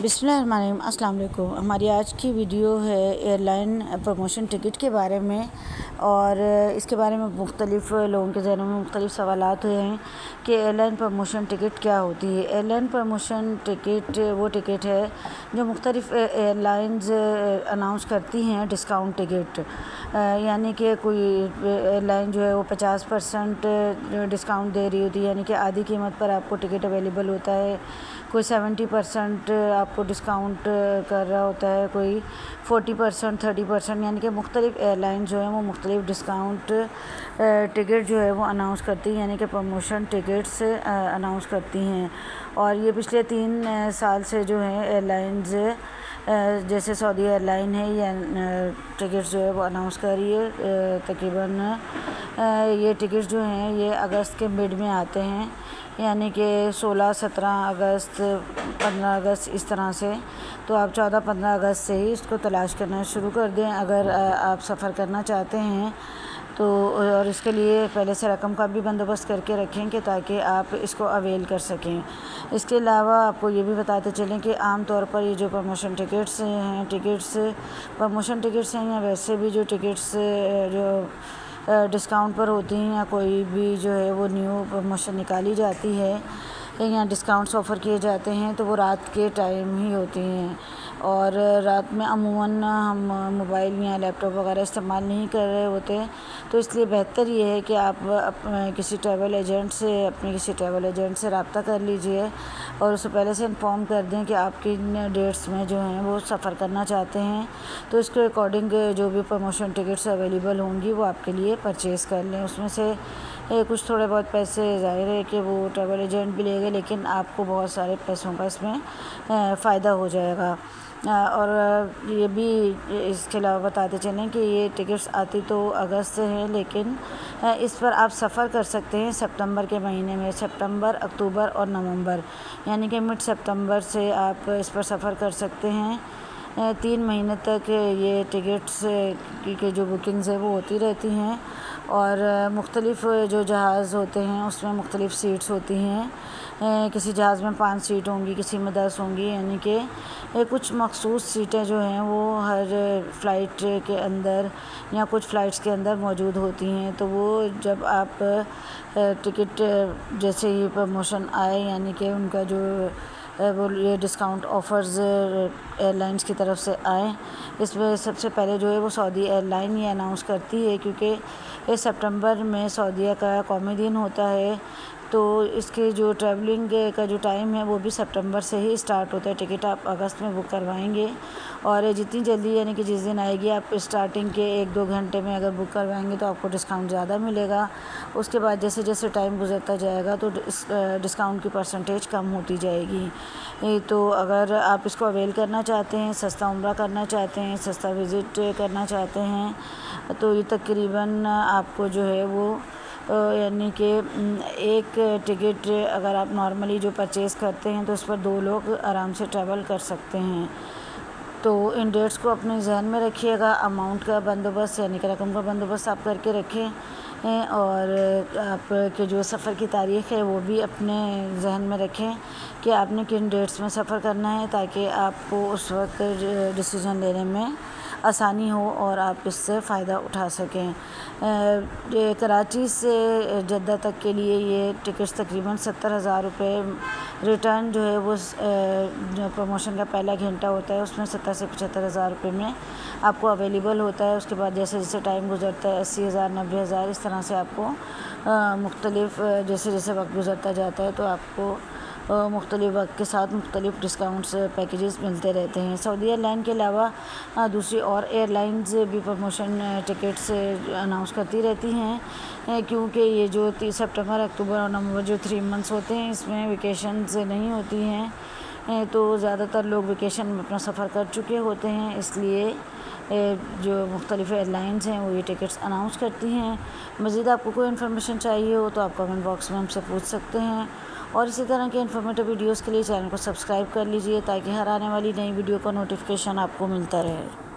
बिस्मिल्लाहिर्रहमानिर्रहीम। अस्सलाम वालेकुम। हमारी आज की वीडियो है एयरलाइन प्रमोशन टिकट के बारे में, और इसके बारे में मुख्तलिफ़ लोगों के ज़हनों में मुख्तलिफ़ सवालात हुए हैं कि एयरलाइन प्रमोशन टिकट क्या होती है। एयरलाइन प्रमोशन टिकट वो टिकट है जो मुख्तलिफ़ एयरलाइंस अनाउंस करती हैं डिस्काउंट टिकट, यानी कि कोई एयरलाइन जो है वो 50% डिस्काउंट दे रही होती है, यानी कि आधी कीमत पर आपको टिकट अवेलेबल होता है। कोई 70% आपको डिस्काउंट कर रहा होता है, कोई 40%, 30%, यानी कि मुख्तलिफ़ एयरलाइन जो हैं वो मुख्तलिफ़ डिस्काउंट टिकट जो है वो अनाउंस करती हैं, यानी कि प्रमोशन टिकट्स अनाउंस करती हैं। और ये पिछले 3 साल से जो है एयरलाइंस जैसे सऊदी एयरलाइन है या टिकट्स जो है वो अनाउंस कर रही है। तकरीबन ये टिकट्स जो हैं ये अगस्त के मिड में आते हैं, यानी कि 16, 17 अगस्त, 15 अगस्त इस तरह से। तो आप 14-15 अगस्त से ही इसको तलाश करना शुरू कर दें अगर आप सफ़र करना चाहते हैं तो। और इसके लिए पहले से रकम का भी बंदोबस्त करके रखें कि ताकि आप इसको अवेल कर सकें। इसके अलावा आपको ये भी बताते चलें कि आम तौर पर ये जो प्रमोशन टिकट्स हैं, प्रमोशन टिकट्स हैं या वैसे भी जो टिकट्स जो डिस्काउंट पर होती हैं या कोई भी जो है वो न्यू प्रमोशन निकाली जाती है या डिस्काउंट्स ऑफ़र किए जाते हैं तो वो रात के टाइम ही होती हैं। और रात में अमूमन हम मोबाइल या लैपटॉप वगैरह इस्तेमाल नहीं कर रहे होते, तो इसलिए बेहतर ये है कि आप अपने किसी ट्रैवल एजेंट से रब्ता कर लीजिए और उससे पहले से इन्फॉर्म कर दें कि आप किन डेट्स में जो हैं वो सफ़र करना चाहते हैं, तो इसके अकॉर्डिंग जो भी प्रमोशन टिकट्स अवेलेबल होंगी वो आपके लिए परचेज़ कर लें। उसमें से कुछ थोड़े बहुत पैसे ज़ाहिर है कि वो ट्रैवल एजेंट भी लेंगे, लेकिन आपको बहुत सारे पैसों का इसमें फ़ायदा हो जाएगा। और ये भी इसके अलावा बताते चलें कि ये टिकट्स आती तो अगस्त से हैं, लेकिन इस पर आप सफ़र कर सकते हैं सितंबर के महीने में। सितंबर, अक्टूबर और नवंबर, यानी कि मिड सितंबर से आप इस पर सफ़र कर सकते हैं। 3 महीने तक ये टिकट्स की जो बुकिंग्स है वो होती रहती हैं। और मुख्तलिफ़ जो जहाज़ होते हैं उसमें मुख्तलिफ़ सीट्स होती हैं। किसी जहाज़ में 5 सीट होंगी, किसी में 10 होंगी, यानी कि कुछ मखसूस सीटें जो हैं वो हर फ़्लाइट के अंदर या कुछ फ़्लाइट्स के अंदर मौजूद होती हैं। तो वो जब आप टिकट जैसे ही प्रमोशन आए, यानी कि उनका जो वो ये डिस्काउंट ऑफ़र्स एयरलाइंस की तरफ से आए, इसमें सबसे पहले जो है वो सऊदी एयरलाइन ये अनाउंस करती है, क्योंकि इस सितंबर में सऊदीया का कौमी दिन होता है। तो इसके जो ट्रैवलिंग का जो टाइम है वो भी सितंबर से ही स्टार्ट होता है। टिकट आप अगस्त में बुक करवाएंगे और जितनी जल्दी, यानी कि जिस दिन आएगी, आप स्टार्टिंग के 1-2 घंटे में अगर बुक करवाएंगे तो आपको डिस्काउंट ज़्यादा मिलेगा। उसके बाद जैसे जैसे टाइम गुजरता जाएगा तो डिस्काउंट की परसेंटेज कम होती जाएगी। तो अगर आप इसको अवेल करना चाहते हैं, सस्ता उम्रा करना चाहते हैं, सस्ता विज़िट करना चाहते हैं, तो ये तकरीबन आपको जो है वो यानी कि एक टिकट अगर आप नॉर्मली जो परचेज़ करते हैं तो उस पर 2 लोग आराम से ट्रैवल कर सकते हैं। तो इन डेट्स को अपने जहन में रखिएगा। अमाउंट का बंदोबस्त, यानी कि रकम का बंदोबस्त आप करके रखें, और आपके जो सफ़र की तारीख़ है वो भी अपने जहन में रखें कि आपने किन डेट्स में सफ़र करना है, ताकि आपको उस वक्त डिसीज़न लेने में आसानी हो और आप इससे फ़ायदा उठा सकें। ये कराची से जद्दा तक के लिए ये टिकट्स तकरीबन 70,000 रुपये, रिटर्न जो है वो जो प्रमोशन का पहला घंटा होता है उसमें 70 से 75,000 रुपये में आपको अवेलेबल होता है। उसके बाद जैसे जैसे टाइम गुजरता है 80,000, 90,000, इस तरह से आपको मुख्तलिफ़ जैसे जैसे वक्त गुजरता जाता है तो आपको मुख्तलिफ़ वक्त के साथ मुख्तलिफ़ डिस्काउंट्स पैकेजेस मिलते रहते हैं। सऊदी एयरलाइन के अलावा दूसरी और एयरलाइंस भी प्रमोशन टिकट्स अनाउंस करती रहती हैं, क्योंकि ये जो सितंबर, अक्टूबर और नवंबर जो 3 मंथ्स होते हैं इसमें वेकेशंस नहीं होती हैं, तो ज़्यादातर लोग वेकेशन में अपना सफ़र कर चुके होते हैं, इसलिए जो मुख्तलिफ़ एयरलाइंस हैं वो ये टिकट्स अनाउंस करती हैं। मज़ीद आपको कोई इन्फॉर्मेशन चाहिए हो तो आप कमेंट बॉक्स में हमसे पूछ सकते हैं, और इसी तरह के इन्फॉर्मेटिव वीडियोज़ के लिए चैनल को सब्सक्राइब कर लीजिए ताकि हर आने वाली नई वीडियो का नोटिफिकेशन आपको मिलता रहे।